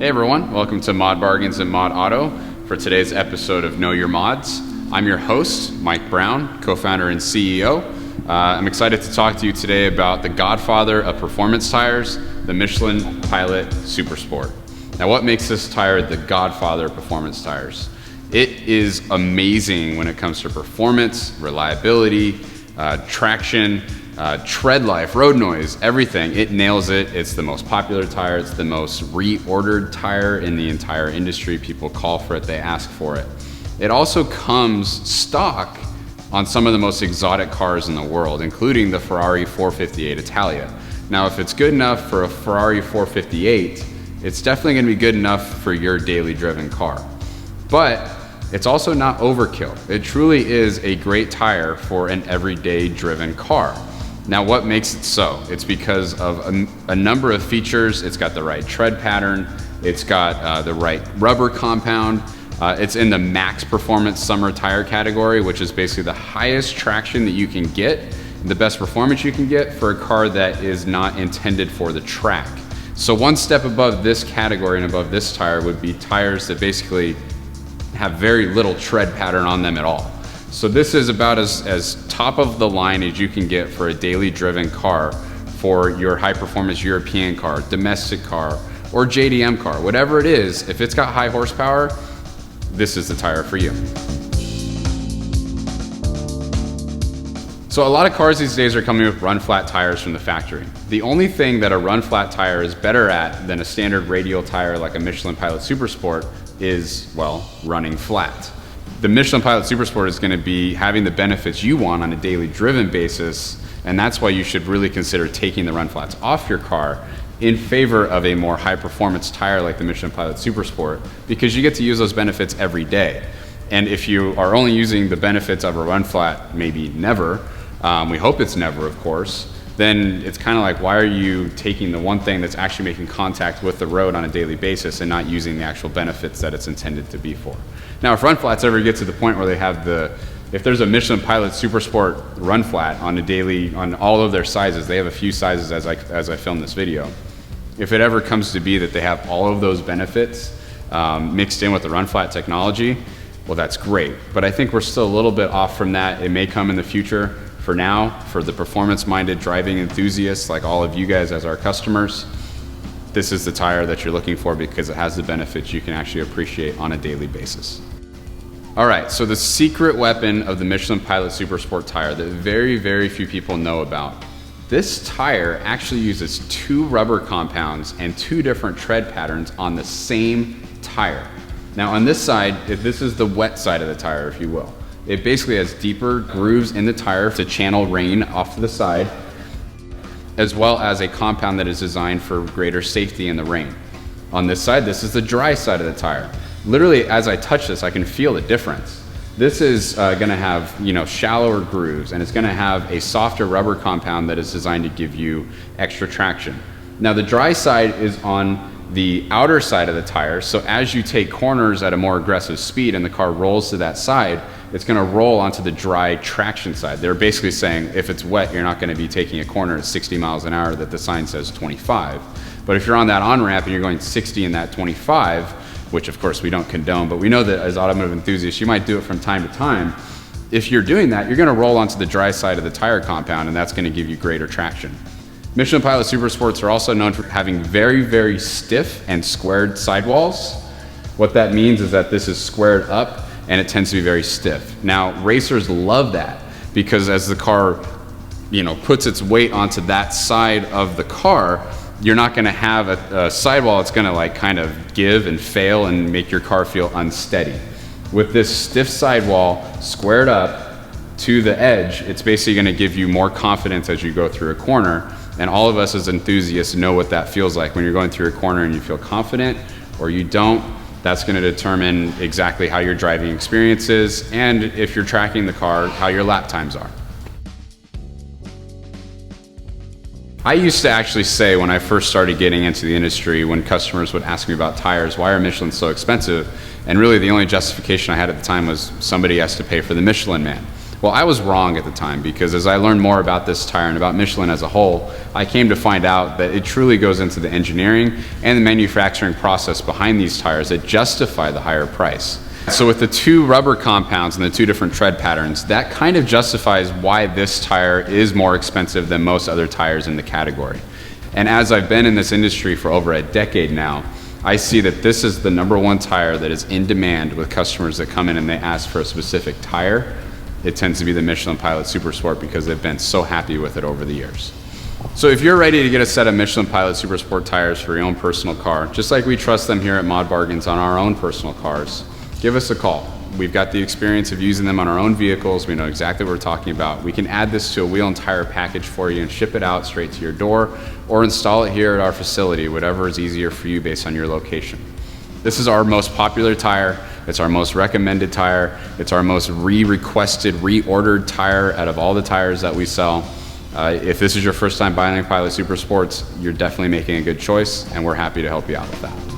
Hey everyone, welcome to ModBargains and Mod Auto for today's episode of Know Your Mods. I'm your host, Mike Brown, co-founder and CEO. I'm excited to talk to you today about the godfather of performance tires, the Michelin Pilot Super Sport. Now, what makes this tire the godfather of performance tires? It is amazing when it comes to performance, reliability, traction, tread life, road noise, everything. It nails it. It's the most popular tire. It's the most reordered tire in the entire industry. People call for it, they ask for it. It also comes stock on some of the most exotic cars in the world, including the Ferrari 458 Italia. Now, if it's good enough for a Ferrari 458, it's definitely going to be good enough for your daily driven car. But it's also not overkill. It truly is a great tire for an everyday driven car. Now, what makes it so? It's because of a number of features. It's got the right tread pattern. It's got the right rubber compound. It's in the max performance summer tire category, which is basically the highest traction that you can get, the best performance you can get for a car that is not intended for the track. So one step above this category and above this tire would be tires that basically have very little tread pattern on them at all. So this is about as top of the line as you can get for a daily driven car for your high performance European car, domestic car, or JDM car. Whatever it is, if it's got high horsepower, this is the tire for you. So a lot of cars these days are coming with run flat tires from the factory. The only thing that a run flat tire is better at than a standard radial tire like a Michelin Pilot Super Sport is, well, running flat. The Michelin Pilot Super Sport is going to be having the benefits you want on a daily driven basis, and that's why you should really consider taking the run flats off your car in favor of a more high performance tire like the Michelin Pilot Super Sport, because you get to use those benefits every day. And if you are only using the benefits of a run flat, maybe never, we hope it's never, of course, then it's kind of like, why are you taking the one thing that's actually making contact with the road on a daily basis and not using the actual benefits that it's intended to be for? Now, if run flats ever get to the point where they have if there's a Michelin Pilot Super Sport run flat on a daily, on all of their sizes, they have a few sizes as I film this video. If it ever comes to be that they have all of those benefits mixed in with the run flat technology, well, that's great. But I think we're still a little bit off from that. It may come in the future. For now, for the performance-minded driving enthusiasts like all of you guys as our customers, this is the tire that you're looking for because it has the benefits you can actually appreciate on a daily basis. All right, so the secret weapon of the Michelin Pilot Super Sport tire that very, very few people know about. This tire actually uses two rubber compounds and two different tread patterns on the same tire. Now on this side, this is the wet side of the tire, if you will. It basically has deeper grooves in the tire to channel rain off to the side, as well as a compound that is designed for greater safety in the rain. On this side, this is the dry side of the tire. Literally, as I touch this, I can feel the difference. This is gonna have, shallower grooves, and it's gonna have a softer rubber compound that is designed to give you extra traction. Now, the dry side is on the outer side of the tire, so as you take corners at a more aggressive speed and the car rolls to that side, it's going to roll onto the dry traction side. They're basically saying if it's wet, you're not going to be taking a corner at 60 miles an hour that the sign says 25. But if you're on that on-ramp and you're going 60 in that 25, which of course we don't condone, but we know that as automotive enthusiasts, you might do it from time to time. If you're doing that, you're going to roll onto the dry side of the tire compound, and that's going to give you greater traction. Michelin Pilot Super Sports are also known for having very, very stiff and squared sidewalls. What that means is that this is squared up and it tends to be very stiff. Now, racers love that because as the car, puts its weight onto that side of the car, you're not gonna have a sidewall that's gonna kind of give and fail and make your car feel unsteady. With this stiff sidewall squared up to the edge, it's basically gonna give you more confidence as you go through a corner. And all of us as enthusiasts know what that feels like when you're going through a corner and you feel confident or you don't. That's going to determine exactly how your driving experience is, and if you're tracking the car, how your lap times are. I used to actually say when I first started getting into the industry, when customers would ask me about tires, why are Michelin so expensive? And really the only justification I had at the time was somebody has to pay for the Michelin Man. Well, I was wrong at the time, because as I learned more about this tire and about Michelin as a whole, I came to find out that it truly goes into the engineering and the manufacturing process behind these tires that justify the higher price. So with the two rubber compounds and the two different tread patterns, that kind of justifies why this tire is more expensive than most other tires in the category. And as I've been in this industry for over a decade now, I see that this is the #1 tire that is in demand with customers that come in and they ask for a specific tire. It tends to be the Michelin Pilot Super Sport, because they've been so happy with it over the years. So if you're ready to get a set of Michelin Pilot Super Sport tires for your own personal car, just like we trust them here at ModBargains on our own personal cars, give us a call. We've got the experience of using them on our own vehicles. We know exactly what we're talking about. We can add this to a wheel and tire package for you and ship it out straight to your door, or install it here at our facility, whatever is easier for you based on your location. This is our most popular tire. It's our most recommended tire. It's our most requested, reordered tire out of all the tires that we sell. If this is your first time buying a Pilot Super Sports, you're definitely making a good choice, and we're happy to help you out with that.